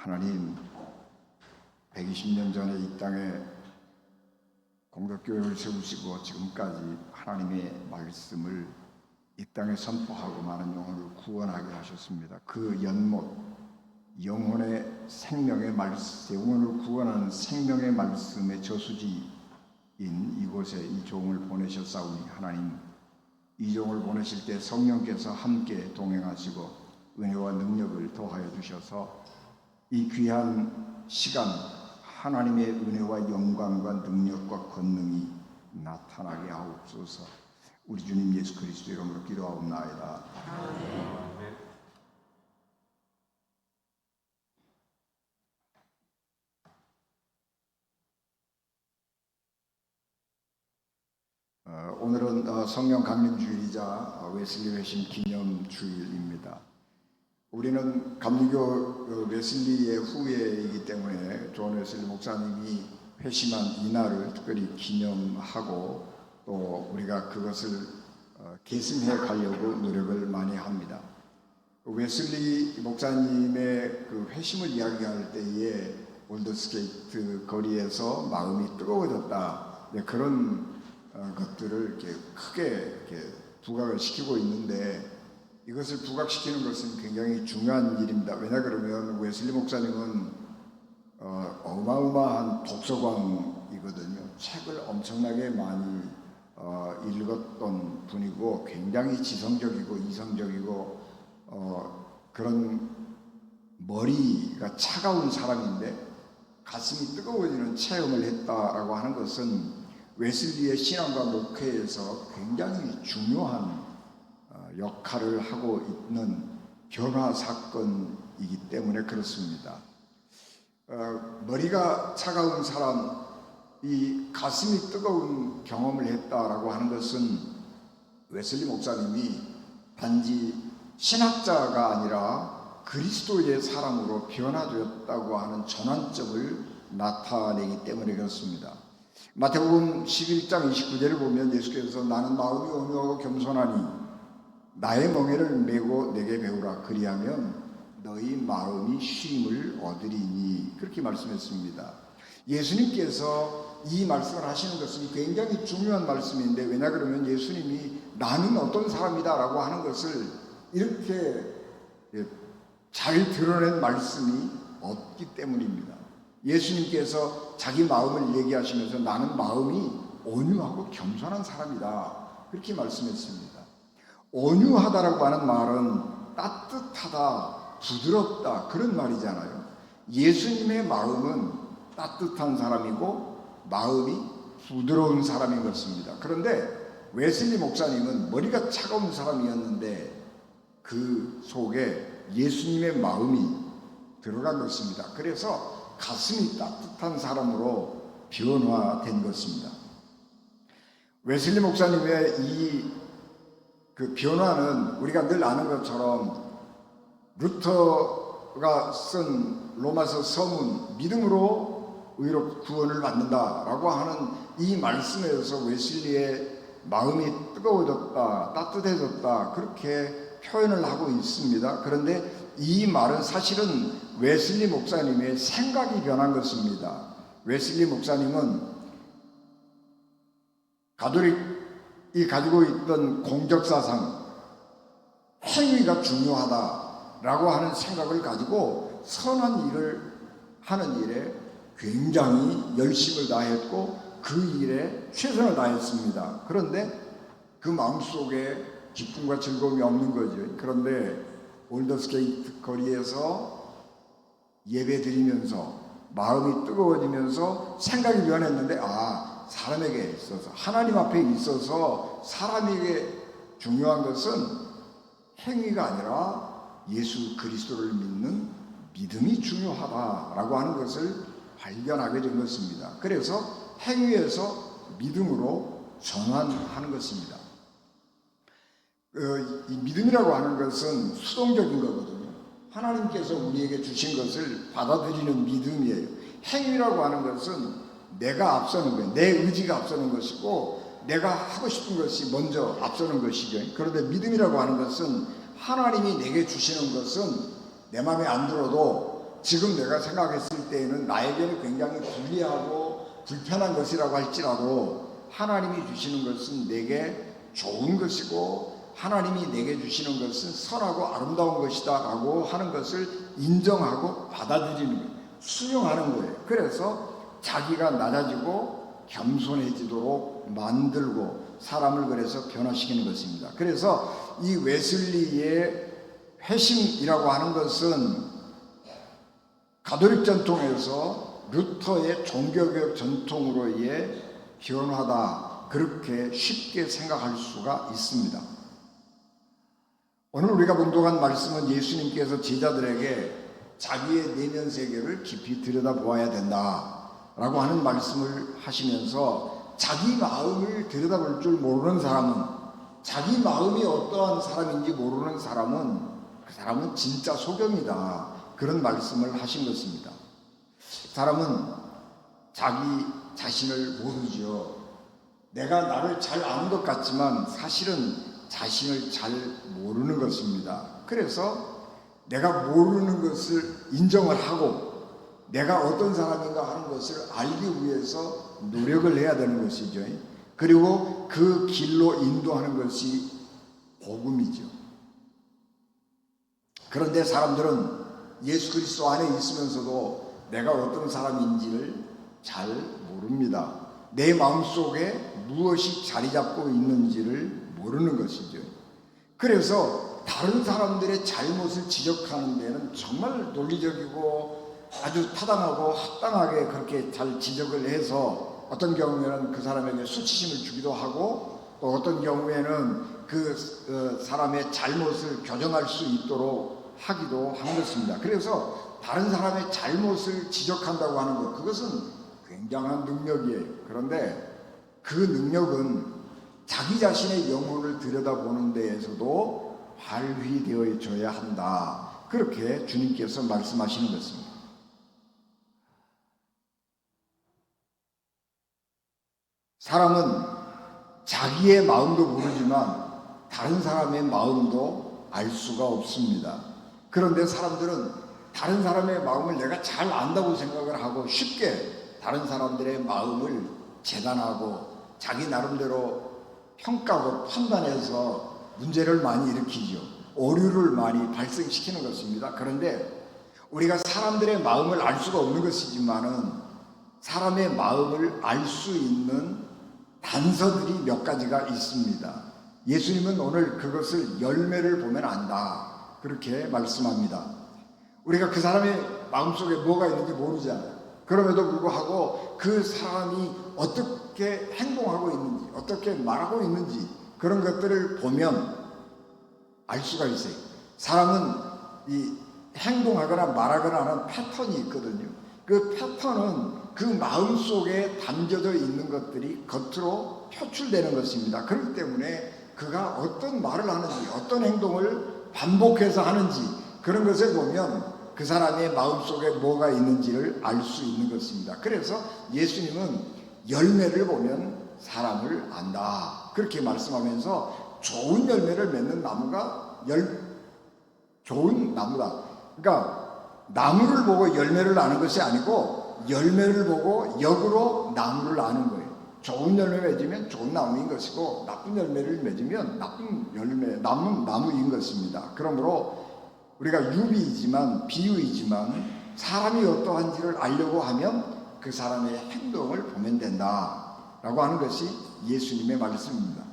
하나님, 120년 전에 이 땅에 공덕교회를 세우시고 지금까지 하나님의 말씀을 이 땅에 선포하고 많은 영혼을 구원하게 하셨습니다. 그 연못, 영혼의 생명의 말씀, 영혼을 구원하는 생명의 말씀의 저수지인 이곳에 이 종을 보내셨사오니 하나님, 이 종을 보내실 때 성령께서 함께 동행하시고 은혜와 능력을 더하여 주셔서 이 귀한 시간 하나님의 은혜와 영광과 능력과 권능이 나타나게 하옵소서. 우리 주님 예수 그리스도 이름으로 기도하옵나이다. 아멘. 오늘은 성령 강림주일이자 웨슬리 회심 기념 주일입니다. 우리는 감리교 웨슬리의 후예이기 때문에 존 웨슬리 목사님이 회심한 이날을 특별히 기념하고 또 우리가 그것을 계승해 가려고 노력을 많이 합니다. 웨슬리 목사님의 그 회심을 이야기할 때에 올드스게이트 거리에서 마음이 뜨거워졌다, 그런 것들을 이렇게 크게 이렇게 부각을 시키고 있는데, 이것을 부각시키는 것은 굉장히 중요한 일입니다. 왜냐 그러면 웨슬리 목사님은 어마어마한 독서광이거든요. 책을 엄청나게 많이 읽었던 분이고 굉장히 지성적이고 이성적이고 그런 머리가 차가운 사람인데 가슴이 뜨거워지는 체험을 했다라고 하는 것은 웨슬리의 신앙과 목회에서 굉장히 중요한 역할을 하고 있는 변화 사건이기 때문에 그렇습니다. 머리가 차가운 사람이 가슴이 뜨거운 경험을 했다라고 하는 것은 웨슬리 목사님이 단지 신학자가 아니라 그리스도의 사람으로 변화되었다고 하는 전환점을 나타내기 때문에 그렇습니다. 마태복음 11장 29절을 보면 예수께서 나는 마음이 온유하고 겸손하니 나의 멍에를 메고 내게 배우라, 그리하면 너희 마음이 쉼을 얻으리니, 그렇게 말씀했습니다. 예수님께서 이 말씀을 하시는 것은 굉장히 중요한 말씀인데, 왜냐 그러면 예수님이 나는 어떤 사람이다 라고 하는 것을 이렇게 잘 드러낸 말씀이 없기 때문입니다. 예수님께서 자기 마음을 얘기하시면서 나는 마음이 온유하고 겸손한 사람이다, 그렇게 말씀했습니다. 온유하다라고 하는 말은 따뜻하다, 부드럽다, 그런 말이잖아요. 예수님의 마음은 따뜻한 사람이고 마음이 부드러운 사람인 것입니다. 그런데 웨슬리 목사님은 머리가 차가운 사람이었는데 그 속에 예수님의 마음이 들어간 것입니다. 그래서 가슴이 따뜻한 사람으로 변화된 것입니다. 웨슬리 목사님의 그 변화는 우리가 늘 아는 것처럼 루터가 쓴 로마서 서문, 믿음으로 의로 구원을 받는다라고 하는 이 말씀에서 웨슬리의 마음이 뜨거워졌다, 따뜻해졌다, 그렇게 표현을 하고 있습니다. 그런데 이 말은 사실은 웨슬리 목사님의 생각이 변한 것입니다. 웨슬리 목사님은 가톨릭이 가지고 있던 공적사상, 행위가 중요하다라고 하는 생각을 가지고 선한 일을 하는 일에 굉장히 열심을 다했고 그 일에 최선을 다했습니다. 그런데 그 마음속에 기쁨과 즐거움이 없는 거죠. 그런데 올더스게이트 거리에서 예배 드리면서 마음이 뜨거워지면서 생각이 변했는데, 사람에게 있어서, 하나님 앞에 있어서 사람에게 중요한 것은 행위가 아니라 예수 그리스도를 믿는 믿음이 중요하다라고 하는 것을 발견하게 된 것입니다. 그래서 행위에서 믿음으로 전환하는 것입니다. 이 믿음이라고 하는 것은 수동적인 거거든요. 하나님께서 우리에게 주신 것을 받아들이는 믿음이에요. 행위라고 하는 것은 내가 앞서는 거예요. 내 의지가 앞서는 것이고 내가 하고 싶은 것이 먼저 앞서는 것이죠. 그런데 믿음이라고 하는 것은 하나님이 내게 주시는 것은 내 마음에 안 들어도 지금 내가 생각했을 때에는 나에게는 굉장히 불리하고 불편한 것이라고 할지라도 하나님이 주시는 것은 내게 좋은 것이고 하나님이 내게 주시는 것은 선하고 아름다운 것이다 라고 하는 것을 인정하고 받아들이는 거예요. 수용하는 거예요. 그래서 자기가 낮아지고 겸손해지도록 만들고 사람을 그래서 변화시키는 것입니다. 그래서 이 웨슬리의 회심이라고 하는 것은 가톨릭 전통에서 루터의 종교개혁 전통으로의 변화다, 그렇게 쉽게 생각할 수가 있습니다. 오늘 우리가 봉독한 말씀은 예수님께서 제자들에게 자기의 내면 세계를 깊이 들여다보아야 된다라고 하는 말씀을 하시면서 자기 마음을 들여다볼 줄 모르는 사람은, 자기 마음이 어떠한 사람인지 모르는 사람은 그 사람은 진짜 소경이다, 그런 말씀을 하신 것입니다. 사람은 자기 자신을 모르죠. 내가 나를 잘 아는 것 같지만 사실은 자신을 잘 모르는 것입니다. 그래서 내가 모르는 것을 인정을 하고 내가 어떤 사람인가 하는 것을 알기 위해서 노력을 해야 되는 것이죠. 그리고 그 길로 인도하는 것이 복음이죠. 그런데 사람들은 예수 그리스도 안에 있으면서도 내가 어떤 사람인지를 잘 모릅니다. 내 마음속에 무엇이 자리 잡고 있는지를 모르는 것이죠. 그래서 다른 사람들의 잘못을 지적하는 데는 정말 논리적이고 아주 타당하고 합당하게 그렇게 잘 지적을 해서 어떤 경우에는 그 사람에게 수치심을 주기도 하고 또 어떤 경우에는 그 사람의 잘못을 교정할 수 있도록 하기도 하는 것입니다. 그래서 다른 사람의 잘못을 지적한다고 하는 것, 그것은 굉장한 능력이에요. 그런데 그 능력은 자기 자신의 영혼을 들여다보는 데에서도 발휘되어져야 한다, 그렇게 주님께서 말씀하시는 것입니다. 사람은 자기의 마음도 모르지만 다른 사람의 마음도 알 수가 없습니다. 그런데 사람들은 다른 사람의 마음을 내가 잘 안다고 생각을 하고 쉽게 다른 사람들의 마음을 재단하고 자기 나름대로 평가하고 판단해서 문제를 많이 일으키죠. 오류를 많이 발생시키는 것입니다. 그런데 우리가 사람들의 마음을 알 수가 없는 것이지만은 사람의 마음을 알 수 있는 단서들이 몇 가지가 있습니다. 예수님은 오늘 그것을 열매를 보면 안다, 그렇게 말씀합니다. 우리가 그 사람의 마음속에 뭐가 있는지 모르잖아요. 그럼에도 불구하고 그 사람이 어떻게 행동하고 있는지, 어떻게 말하고 있는지, 그런 것들을 보면 알 수가 있어요. 사람은 이 행동하거나 말하거나 하는 패턴이 있거든요. 그 패턴은 그 마음속에 담겨져 있는 것들이 겉으로 표출되는 것입니다. 그렇기 때문에 그가 어떤 말을 하는지, 어떤 행동을 반복해서 하는지, 그런 것을 보면 그 사람의 마음속에 뭐가 있는지를 알 수 있는 것입니다. 그래서 예수님은 열매를 보면 사람을 안다, 그렇게 말씀하면서 좋은 열매를 맺는 나무가 좋은 나무다. 그러니까 나무를 보고 열매를 아는 것이 아니고 열매를 보고 역으로 나무를 아는 거예요. 좋은 열매 맺으면 좋은 나무인 것이고 나쁜 열매를 맺으면 나쁜 열매, 나무인 것입니다. 그러므로 우리가 유비이지만 비유이지만 사람이 어떠한지를 알려고 하면 그 사람의 행동을 보면 된다라고 하는 것이 예수님의 말씀입니다.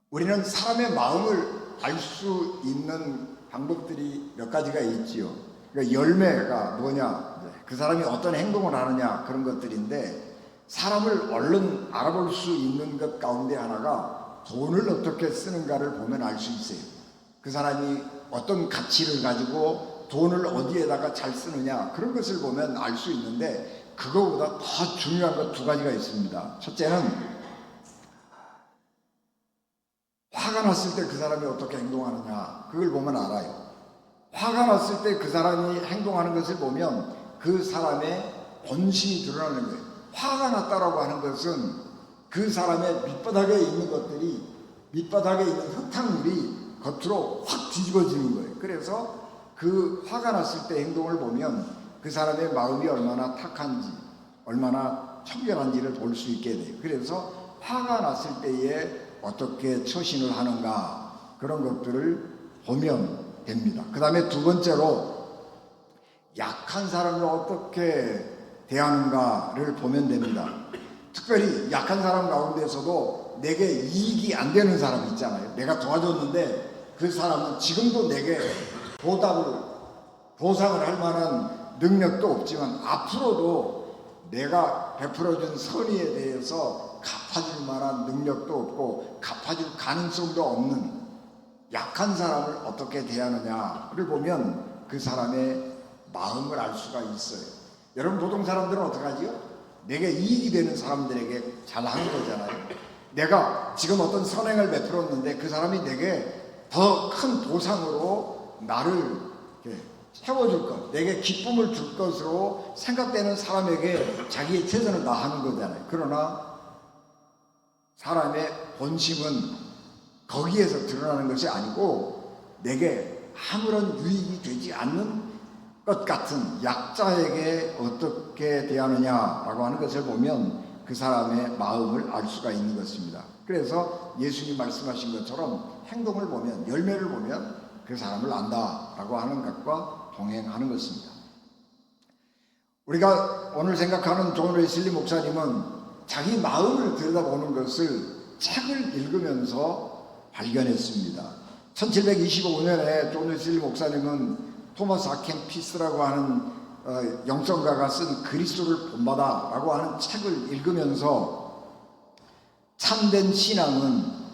우리는 사람의 마음을 알 수 있는 방법들이 몇 가지가 있지요. 그러니까 열매가 뭐냐, 그 사람이 어떤 행동을 하느냐, 그런 것들인데 사람을 얼른 알아볼 수 있는 것 가운데 하나가 돈을 어떻게 쓰는가를 보면 알 수 있어요. 그 사람이 어떤 가치를 가지고 돈을 어디에다가 잘 쓰느냐, 그런 것을 보면 알 수 있는데 그거보다 더 중요한 것 두 가지가 있습니다. 첫째는 화가 났을 때 그 사람이 어떻게 행동하느냐, 그걸 보면 알아요. 화가 났을 때 그 사람이 행동하는 것을 보면 그 사람의 본심이 드러나는 거예요. 화가 났다라고 하는 것은 그 사람의 밑바닥에 있는 것들이, 밑바닥에 있는 흙탕물이 겉으로 확 뒤집어지는 거예요. 그래서 그 화가 났을 때 행동을 보면 그 사람의 마음이 얼마나 탁한지, 얼마나 청결한지를 볼 수 있게 돼요. 그래서 화가 났을 때에 어떻게 처신을 하는가, 그런 것들을 보면 됩니다. 그 다음에 두 번째로 약한 사람을 어떻게 대하는가를 보면 됩니다. 특별히 약한 사람 가운데서도 내게 이익이 안 되는 사람 있잖아요. 내가 도와줬는데 그 사람은 지금도 내게 보상을 할 만한 능력도 없지만 앞으로도 내가 베풀어준 선의에 대해서 갚아줄 만한 능력도 없고 갚아줄 가능성도 없는 약한 사람을 어떻게 대하느냐를 보면 그 사람의 마음을 알 수가 있어요. 여러분, 보통 사람들은 어떡하지요? 내게 이익이 되는 사람들에게 잘하는 거잖아요. 내가 지금 어떤 선행을 베풀었는데 그 사람이 내게 더 큰 보상으로 나를 채워줄 것, 내게 기쁨을 줄 것으로 생각되는 사람에게 자기의 최선을 다하는 거잖아요. 그러나 사람의 본심은 거기에서 드러나는 것이 아니고 내게 아무런 유익이 되지 않는 것 같은 약자에게 어떻게 대하느냐라고 하는 것을 보면 그 사람의 마음을 알 수가 있는 것입니다. 그래서 예수님 말씀하신 것처럼 행동을 보면, 열매를 보면 그 사람을 안다라고 하는 것과 동행하는 것입니다. 우리가 오늘 생각하는 존 웨슬리 목사님은 자기 마음을 들여다보는 것을 책을 읽으면서 발견했습니다. 1725년에 존 웨슬리 목사님은 토마스 아켄피스라고 하는 영성가가 쓴 그리스도를 본받아라고 하는 책을 읽으면서 참된 신앙은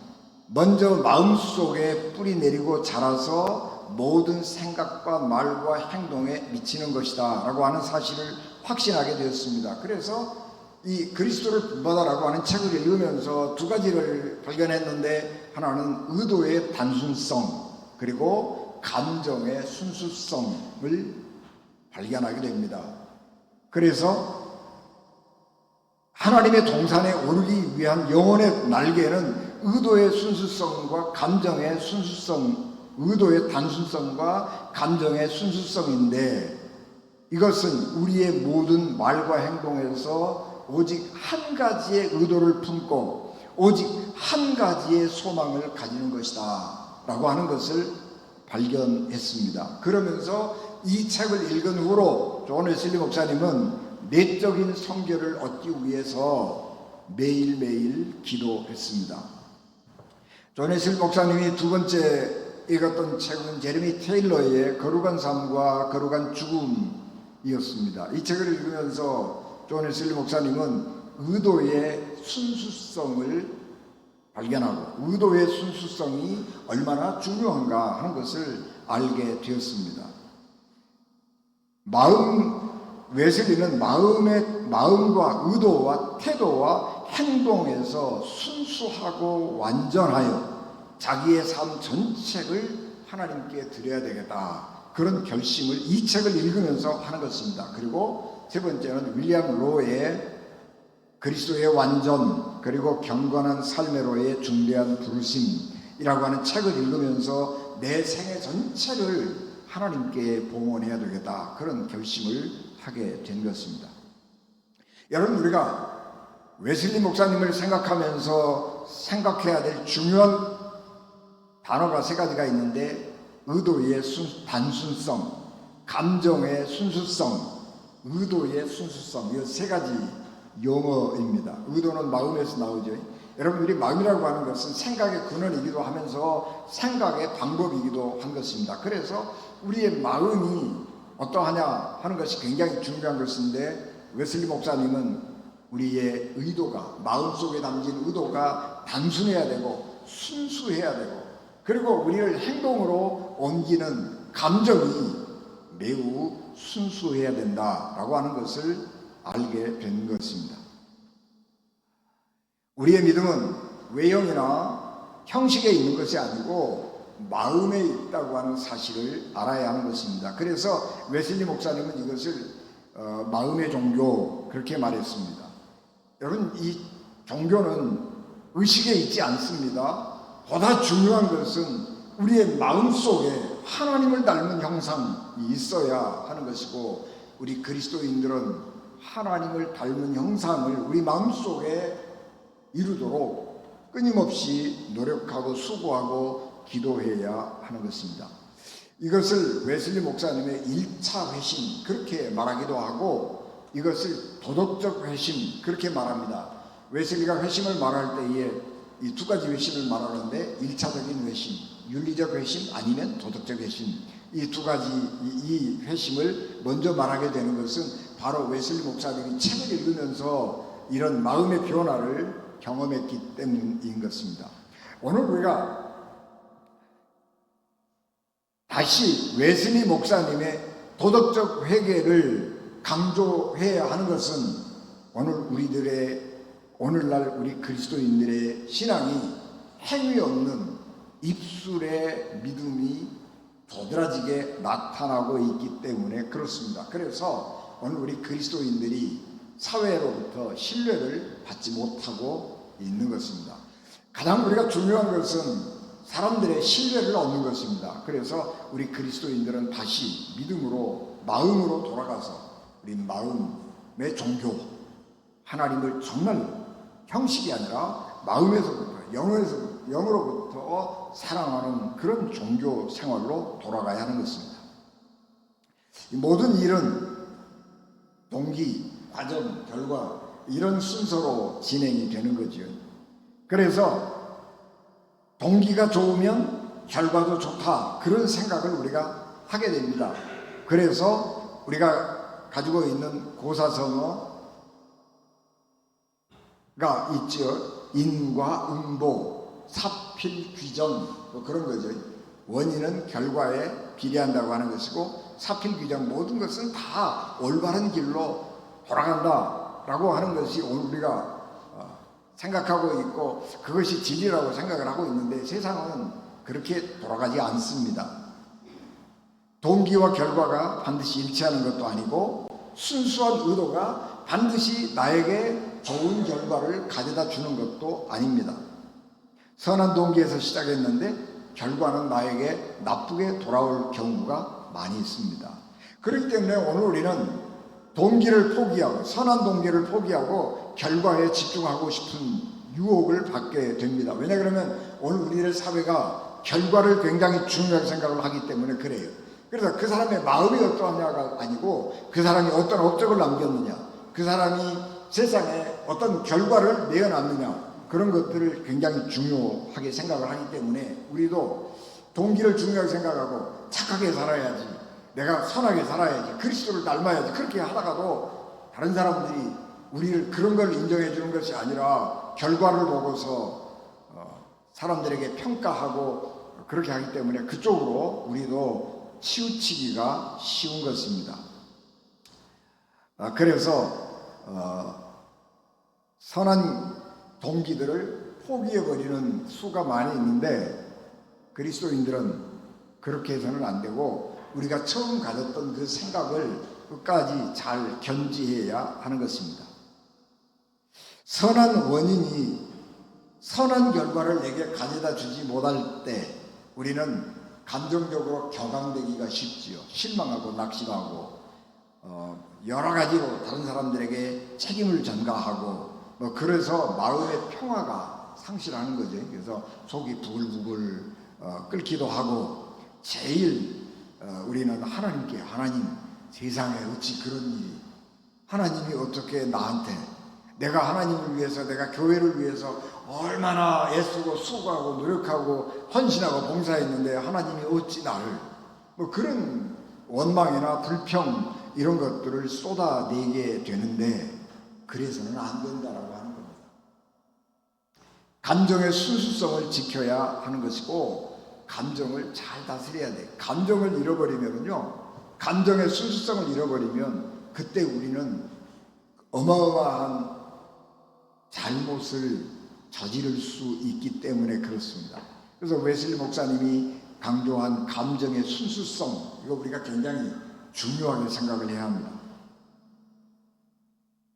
먼저 마음속에 뿌리 내리고 자라서 모든 생각과 말과 행동에 미치는 것이다 라고 하는 사실을 확신하게 되었습니다. 그래서 이 그리스도를 본받아라고 하는 책을 읽으면서 두 가지를 발견했는데, 하나는 의도의 단순성, 그리고 감정의 순수성을 발견하게 됩니다. 그래서 하나님의 동산에 오르기 위한 영혼의 날개는 의도의 순수성과 감정의 순수성, 의도의 단순성과 감정의 순수성인데, 이것은 우리의 모든 말과 행동에서 오직 한 가지의 의도를 품고 오직 한 가지의 소망을 가지는 것이다 라고 하는 것을 발견했습니다. 그러면서 이 책을 읽은 후로 존 웨슬리 목사님은 내적인 성결을 얻기 위해서 매일매일 기도했습니다. 존 웨슬리 목사님이 두 번째 읽었던 책은 제레미 테일러의 거룩한 삶과 거룩한 죽음이었습니다. 이 책을 읽으면서 존 웨슬리 목사님은 의도의 순수성을 발견하고 의도의 순수성이 얼마나 중요한가 하는 것을 알게 되었습니다. 웨슬리는 마음과 의도와 태도와 행동에서 순수하고 완전하여 자기의 삶 전체를 하나님께 드려야 되겠다, 그런 결심을 이 책을 읽으면서 하는 것입니다. 그리고 세 번째는 윌리엄 로의 그리스도의 완전, 그리고 경건한 삶의로의 중대한 부르심이라고 하는 책을 읽으면서 내 생애 전체를 하나님께 봉헌해야 되겠다, 그런 결심을 하게 된 것입니다. 여러분, 우리가 웨슬리 목사님을 생각하면서 생각해야 될 중요한 단어가 세 가지가 있는데, 의도의 단순성, 감정의 순수성, 의도의 순수성, 이 세 가지 용어입니다. 의도는 마음에서 나오죠. 여러분, 우리 마음이라고 하는 것은 생각의 근원이기도 하면서 생각의 방법이기도 한 것입니다. 그래서 우리의 마음이 어떠하냐 하는 것이 굉장히 중요한 것인데, 웨슬리 목사님은 우리의 의도가, 마음속에 담긴 의도가 단순해야 되고 순수해야 되고, 그리고 우리를 행동으로 옮기는 감정이 매우 순수해야 된다라고 하는 것을 알게 된 것입니다. 우리의 믿음은 외형이나 형식에 있는 것이 아니고 마음에 있다고 하는 사실을 알아야 하는 것입니다. 그래서 웨슬리 목사님은 이것을 마음의 종교, 그렇게 말했습니다. 여러분, 이 종교는 의식에 있지 않습니다. 보다 중요한 것은 우리의 마음속에 하나님을 닮은 형상이 있어야 하는 것이고, 우리 그리스도인들은 하나님을 닮은 형상을 우리 마음속에 이루도록 끊임없이 노력하고 수고하고 기도해야 하는 것입니다. 이것을 웨슬리 목사님의 1차 회심 그렇게 말하기도 하고, 이것을 도덕적 회심 그렇게 말합니다. 웨슬리가 회심을 말할 때에 이 두 가지 회심을 말하는데, 1차적인 회심, 윤리적 회심 아니면 도덕적 회심, 이 두 가지 이 회심을 먼저 말하게 되는 것은 바로 웨슬리 목사님이 책을 읽으면서 이런 마음의 변화를 경험했기 때문인 것입니다. 오늘 우리가 다시 웨슬리 목사님의 도덕적 회개를 강조해야 하는 것은, 오늘날 우리 그리스도인들의 신앙이 행위 없는 입술의 믿음이 도드라지게 나타나고 있기 때문에 그렇습니다. 그래서 오늘 우리 그리스도인들이 사회로부터 신뢰를 받지 못하고 있는 것입니다. 가장 우리가 중요한 것은 사람들의 신뢰를 얻는 것입니다. 그래서 우리 그리스도인들은 다시 믿음으로, 마음으로 돌아가서 우리 마음의 종교, 하나님을 정말 형식이 아니라 마음에서부터, 영으로부터 사랑하는 그런 종교 생활로 돌아가야 하는 것입니다. 이 모든 일은 동기, 과정, 결과 이런 순서로 진행이 되는 거죠. 그래서 동기가 좋으면 결과도 좋다, 그런 생각을 우리가 하게 됩니다. 그래서 우리가 가지고 있는 고사성어가 있죠. 인과 응보, 사필귀정, 뭐 그런 거죠. 원인은 결과에 비례한다고 하는 것이고, 사필귀정, 모든 것은 다 올바른 길로 돌아간다라고 하는 것이 오늘 우리가 생각하고 있고, 그것이 진리라고 생각을 하고 있는데, 세상은 그렇게 돌아가지 않습니다. 동기와 결과가 반드시 일치하는 것도 아니고, 순수한 의도가 반드시 나에게 좋은 결과를 가져다 주는 것도 아닙니다. 선한 동기에서 시작했는데 결과는 나에게 나쁘게 돌아올 경우가 많이 있습니다. 그렇기 때문에 오늘 우리는 동기를 포기하고, 선한 동기를 포기하고 결과에 집중하고 싶은 유혹을 받게 됩니다. 왜냐 그러면 오늘 우리의 사회가 결과를 굉장히 중요하게 생각을 하기 때문에 그래요. 그래서 그 사람의 마음이 어떠하냐가 아니고, 그 사람이 어떤 업적을 남겼느냐, 그 사람이 세상에 어떤 결과를 내어놨느냐, 그런 것들을 굉장히 중요하게 생각을 하기 때문에 우리도 동기를 중요하게 생각하고, 착하게 살아야지, 내가 선하게 살아야지, 그리스도를 닮아야지, 그렇게 하다가도 다른 사람들이 우리를 그런 걸 인정해 주는 것이 아니라 결과를 보고서 사람들에게 평가하고 그렇게 하기 때문에 그쪽으로 우리도 치우치기가 쉬운 것입니다. 그래서 선한 동기들을 포기해버리는 수가 많이 있는데, 그리스도인들은 그렇게 해서는 안 되고, 우리가 처음 가졌던 그 생각을 끝까지 잘 견지해야 하는 것입니다. 선한 원인이 선한 결과를 내게 가져다 주지 못할 때 우리는 감정적으로 격앙되기가 쉽지요. 실망하고 낙심하고 여러 가지로 다른 사람들에게 책임을 전가하고, 그래서 마음의 평화가 상실하는 거죠. 그래서 속이 부글부글 끓기도 하고, 제일 우리는 하나님께, 하나님, 세상에 어찌 그런 일이, 하나님이 어떻게 나한테, 내가 하나님을 위해서, 내가 교회를 위해서 얼마나 애쓰고 수고하고 노력하고 헌신하고 봉사했는데 하나님이 어찌 나를, 그런 원망이나 불평 이런 것들을 쏟아내게 되는데, 그래서는 안 된다라고 하는 겁니다. 감정의 순수성을 지켜야 하는 것이고, 감정을 잘 다스려야 돼. 감정을 잃어버리면요, 감정의 순수성을 잃어버리면 그때 우리는 어마어마한 잘못을 저지를 수 있기 때문에 그렇습니다. 그래서 웨슬리 목사님이 강조한 감정의 순수성, 이거 우리가 굉장히 중요하게 생각을 해야 합니다.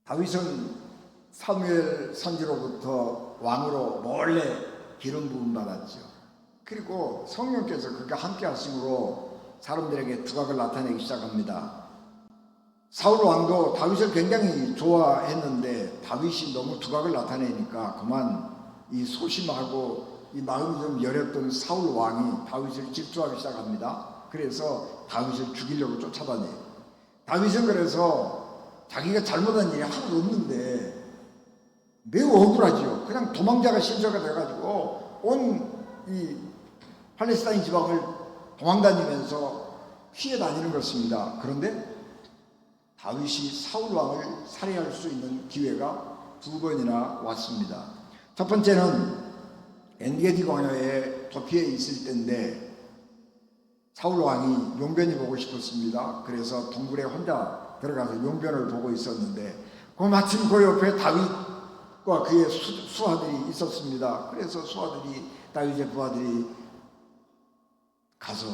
다윗은 사무엘 선지로부터 왕으로 몰래 기름 부음 받았죠. 그리고 성령께서 그렇게 함께 하심으로 사람들에게 두각을 나타내기 시작합니다. 사울 왕도 다윗을 굉장히 좋아했는데 다윗이 너무 두각을 나타내니까 그만 이 소심하고 이 마음이 좀 여렸던 사울 왕이 다윗을 질투하기 시작합니다. 그래서 다윗을 죽이려고 쫓아다녀요. 다윗은 그래서 자기가 잘못한 일이 하나도 없는데 매우 억울하죠. 그냥 도망자가 실저가 돼가지고 온 이 팔레스타인 지방을 도망다니면서 피해 다니는 것입니다. 그런데 다윗이 사울 왕을 살해할 수 있는 기회가 두 번이나 왔습니다. 첫 번째는 엔게디 광야에 도피해 있을 때인데 사울 왕이 용변이 보고 싶었습니다. 그래서 동굴에 혼자 들어가서 용변을 보고 있었는데 마침 그 옆에 다윗과 그의 수하들이 있었습니다. 그래서 수하들이 다윗의 부하들이 가서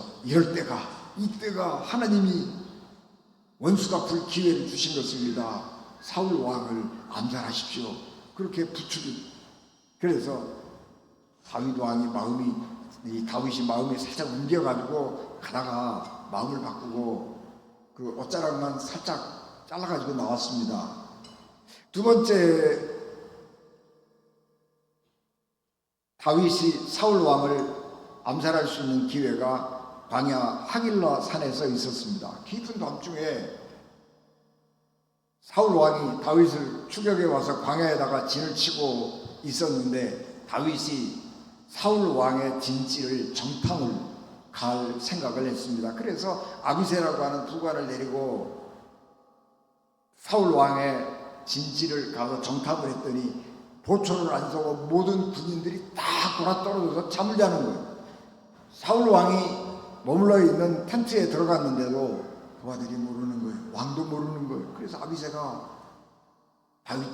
이때가 하나님이 원수가 굴 기회를 주신 것입니다. 사울 왕을 암살하십시오. 그렇게 부추기. 그래서 다윗 왕이 다윗이 마음이 살짝 옮겨가지고 가다가 마음을 바꾸고 그 옷자락만 살짝 잘라가지고 나왔습니다. 두 번째, 다윗이 사울 왕을 암살할 수 있는 기회가 광야 하길라 산에서 있었습니다. 깊은 밤중에 사울 왕이 다윗을 추격해 와서 광야에다가 진을 치고 있었는데 다윗이 사울 왕의 진지를 정탐을 갈 생각을 했습니다. 그래서 아비새라고 하는 두관을 내리고 사울 왕의 진지를 가서 정탐을 했더니 보초를 안 서고 모든 군인들이 다 돌아떨어져서 잠을 자는 거예요. 사울 왕이 머물러 있는 텐트에 들어갔는데도 부하들이 모르는 거예요. 왕도 모르는 거예요. 그래서 아비새가 다윗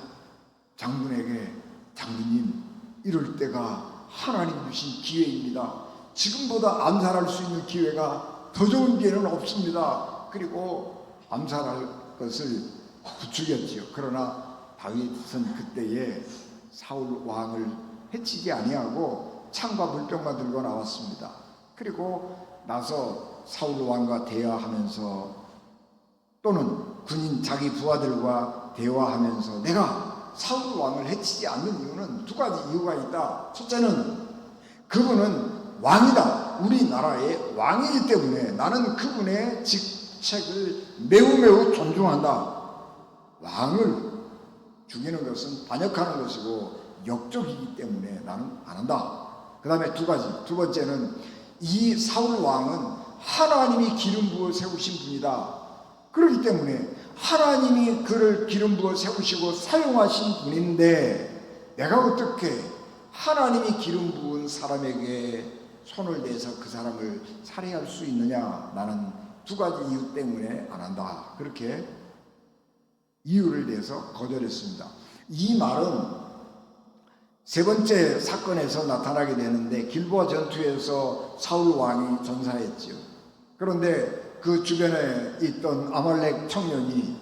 장군에게 장군님, 이럴 때가 하나님 주신 기회입니다. 지금보다 암살할 수 있는 기회가 더 좋은 기회는 없습니다. 그리고 암살할 것을 부추겼지요. 그러나 다윗은 그때에 사울 왕을 해치지 아니하고 창과 물병만 들고 나왔습니다. 그리고 나서 사울 왕과 대화하면서 또는 군인 자기 부하들과 대화하면서 내가 사울 왕을 해치지 않는 이유는 두 가지 이유가 있다. 첫째는 그분은 왕이다. 우리나라의 왕이기 때문에 나는 그분의 직책을 매우 존중한다. 왕을 죽이는 것은 반역하는 것이고 역적이기 때문에 나는 안 한다. 그 다음에 두 번째는 이 사울 왕은 하나님이 기름 부어 세우신 분이다. 그렇기 때문에 하나님이 그를 기름 부어 세우시고 사용하신 분인데 내가 어떻게 하나님이 기름 부은 사람에게 손을 내서 그 사람을 살해할 수 있느냐. 나는 두 가지 이유 때문에 안 한다. 그렇게 이유를 내서 거절했습니다. 이 말은 세 번째 사건에서 나타나게 되는데 길보아 전투에서 사울 왕이 전사했지요. 그런데 그 주변에 있던 아말렉 청년이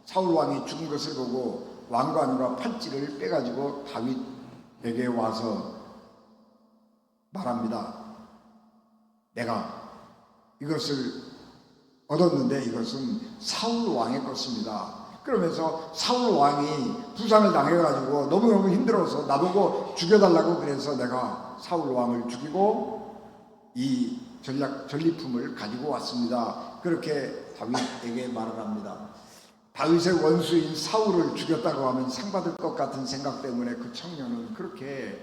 사울 왕이 죽은 것을 보고 왕관과 팔찌를 빼가지고 다윗에게 와서 말합니다. 내가 이것을 얻었는데 이것은 사울 왕의 것입니다. 그러면서 사울 왕이 부상을 당해가지고 너무너무 힘들어서 나보고 죽여달라고 그래서 내가 사울 왕을 죽이고 이 전리품을 가지고 왔습니다. 그렇게 다윗에게 말을 합니다. 다윗의 원수인 사울을 죽였다고 하면 상받을 것 같은 생각 때문에 그 청년은 그렇게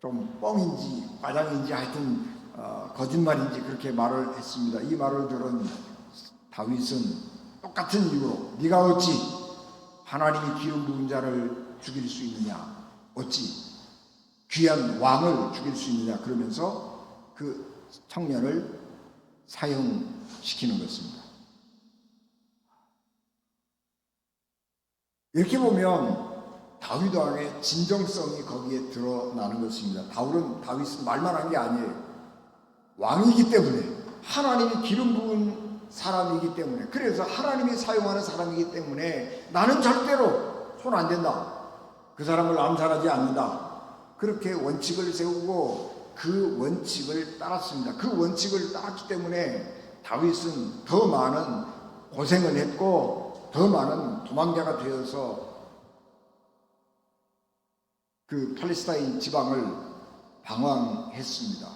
좀 뻥인지 과장인지 하여튼 거짓말인지 그렇게 말을 했습니다. 이 말을 들은 다윗은 똑같은 이유로 네가 어찌 하나님이 기름 부은 자를 죽일 수 있느냐, 어찌 귀한 왕을 죽일 수 있느냐 그러면서 그 청년을 사형시키는 것입니다. 이렇게 보면 다윗 왕의 진정성이 거기에 드러나는 것입니다. 다윗은 말만 한 게 아니에요. 왕이기 때문에 하나님이 기름 부은 사람이기 때문에 그래서 하나님이 사용하는 사람이기 때문에 나는 절대로 손 안 댄다. 그 사람을 암살하지 않는다. 그렇게 원칙을 세우고 그 원칙을 따랐습니다. 그 원칙을 따랐기 때문에 다윗은 더 많은 고생을 했고 더 많은 도망자가 되어서 그 팔레스타인 지방을 방황했습니다.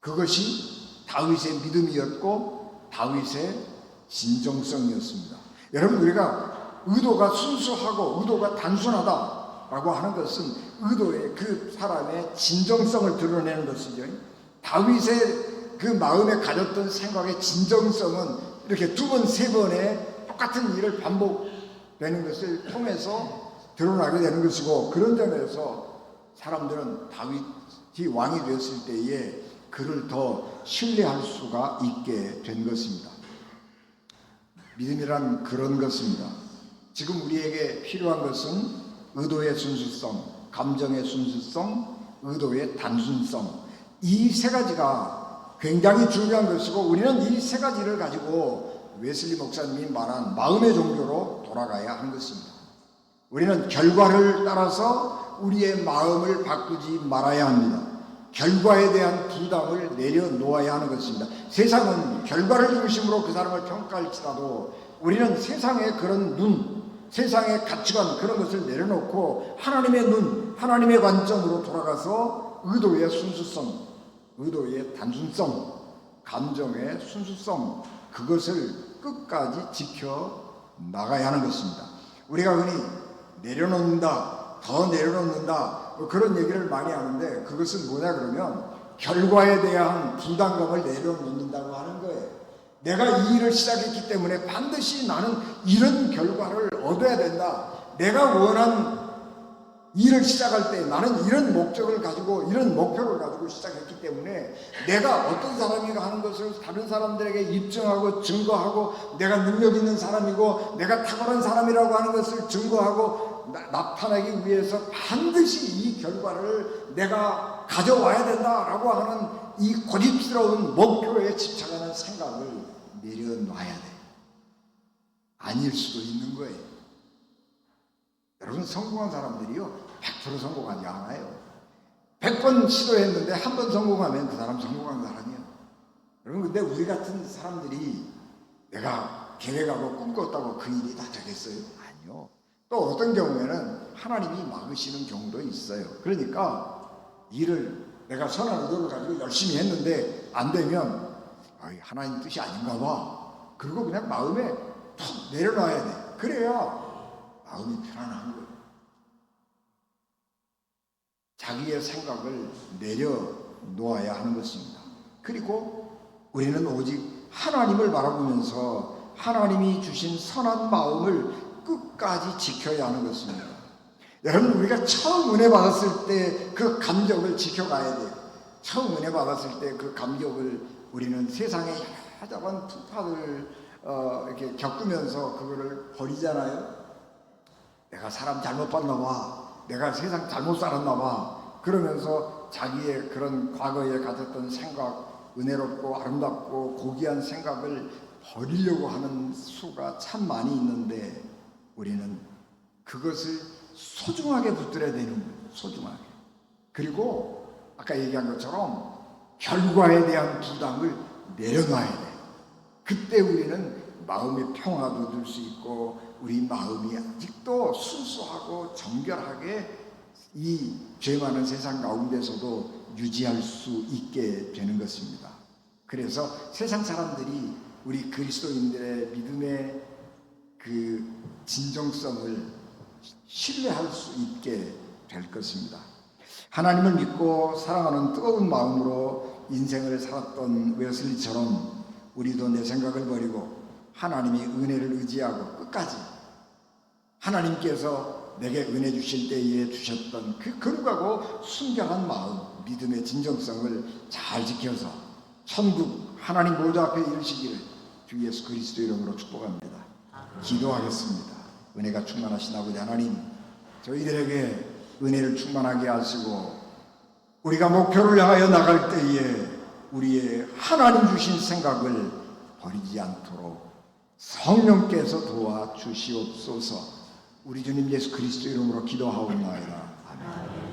그것이 다윗의 믿음이었고 다윗의 진정성이었습니다. 여러분, 우리가 의도가 순수하고 의도가 단순하다라고 하는 것은 의도의 그 사람의 진정성을 드러내는 것이죠. 다윗의 그 마음에 가졌던 생각의 진정성은 이렇게 두 번, 세 번의 똑같은 일을 반복되는 것을 통해서 드러나게 되는 것이고, 그런 점에서 사람들은 다윗이 왕이 되었을 때에 그를 더 신뢰할 수가 있게 된 것입니다. 믿음이란 그런 것입니다. 지금 우리에게 필요한 것은 의도의 순수성, 감정의 순수성, 의도의 단순성, 이 세 가지가 굉장히 중요한 것이고, 우리는 이 세 가지를 가지고 웨슬리 목사님이 말한 마음의 종교로 돌아가야 하는 것입니다. 우리는 결과를 따라서 우리의 마음을 바꾸지 말아야 합니다. 결과에 대한 부담을 내려놓아야 하는 것입니다. 세상은 결과를 중심으로 그 사람을 평가할지라도 우리는 세상의 그런 눈, 세상의 가치관, 그런 것을 내려놓고 하나님의 눈, 하나님의 관점으로 돌아가서 의도의 순수성, 의도의 단순성, 감정의 순수성, 그것을 끝까지 지켜나가야 하는 것입니다. 우리가 흔히 내려놓는다, 더 내려놓는다, 그런 얘기를 많이 하는데, 그것은 뭐냐 그러면 결과에 대한 부담감을 내려놓는다고 하는 거예요. 내가 이 일을 시작했기 때문에 반드시 나는 이런 결과를 얻어야 된다. 내가 원한 일을 시작할 때 나는 이런 목적을 가지고, 이런 목표를 가지고 시작했기 때문에 내가 어떤 사람인가 하는 것을 다른 사람들에게 입증하고 증거하고, 내가 능력 있는 사람이고 내가 탁월한 사람이라고 하는 것을 증거하고 나타내기 위해서 반드시 이 결과를 내가 가져와야 된다라고 하는 이 고집스러운 목표에 집착하는 생각을 내려놔야 돼. 아닐 수도 있는 거예요. 여러분, 성공한 사람들이요 100% 성공하지 않아요. 100번 시도했는데 한 번 성공하면 그 사람 성공한 사람이에요. 여러분, 근데 우리 같은 사람들이 내가 계획하고 꿈꿨다고 그 일이 다 되겠어요? 아니요. 또 어떤 경우에는 하나님이 막으시는 경우도 있어요. 그러니까 일을 내가 선한 의도를 가지고 열심히 했는데 안 되면 하나님 뜻이 아닌가 봐. 그리고 그냥 마음에 툭 내려놔야 돼. 그래야 마음이 편안한 거예요. 자기의 생각을 내려놓아야 하는 것입니다. 그리고 우리는 오직 하나님을 바라보면서 하나님이 주신 선한 마음을 끝까지 지켜야 하는 것입니다. 여러분, 우리가 처음 은혜 받았을 때 그 감격을 지켜가야 돼요. 처음 은혜 받았을 때 그 감격을 우리는 세상의 여러가지 풍파를 이렇게 겪으면서 그거를 버리잖아요. 내가 사람 잘못 봤나 봐, 내가 세상 잘못 살았나 봐, 그러면서 자기의 그런 과거에 가졌던 생각, 은혜롭고 아름답고 고귀한 생각을 버리려고 하는 수가 참 많이 있는데, 우리는 그것을 소중하게 붙들어야 되는 거예요. 소중하게. 그리고 아까 얘기한 것처럼 결과에 대한 부담을 내려놔야 돼. 그때 우리는 마음의 평화도 얻을 수 있고, 우리 마음이 아직도 순수하고 정결하게 이 죄 많은 세상 가운데서도 유지할 수 있게 되는 것입니다. 그래서 세상 사람들이 우리 그리스도인들의 믿음의 그 진정성을 신뢰할 수 있게 될 것입니다. 하나님을 믿고 사랑하는 뜨거운 마음으로 인생을 살았던 웨슬리처럼 우리도 내 생각을 버리고 하나님의 은혜를 의지하고 끝까지 하나님께서 내게 은혜 주실 때에 주셨던 그 거룩하고 순결한 마음, 믿음의 진정성을 잘 지켜서 천국 하나님 보좌 앞에 이르시기를 주 예수 그리스도 이름으로 축복합니다. 기도하겠습니다. 은혜가 충만하신 아버지 하나님, 저희들에게 은혜를 충만하게 하시고 우리가 목표를 향하여 나갈 때에 우리의 하나님 주신 생각을 버리지 않도록 성령께서 도와주시옵소서. 우리 주님 예수 그리스도 이름으로 기도하옵나이다. 아멘.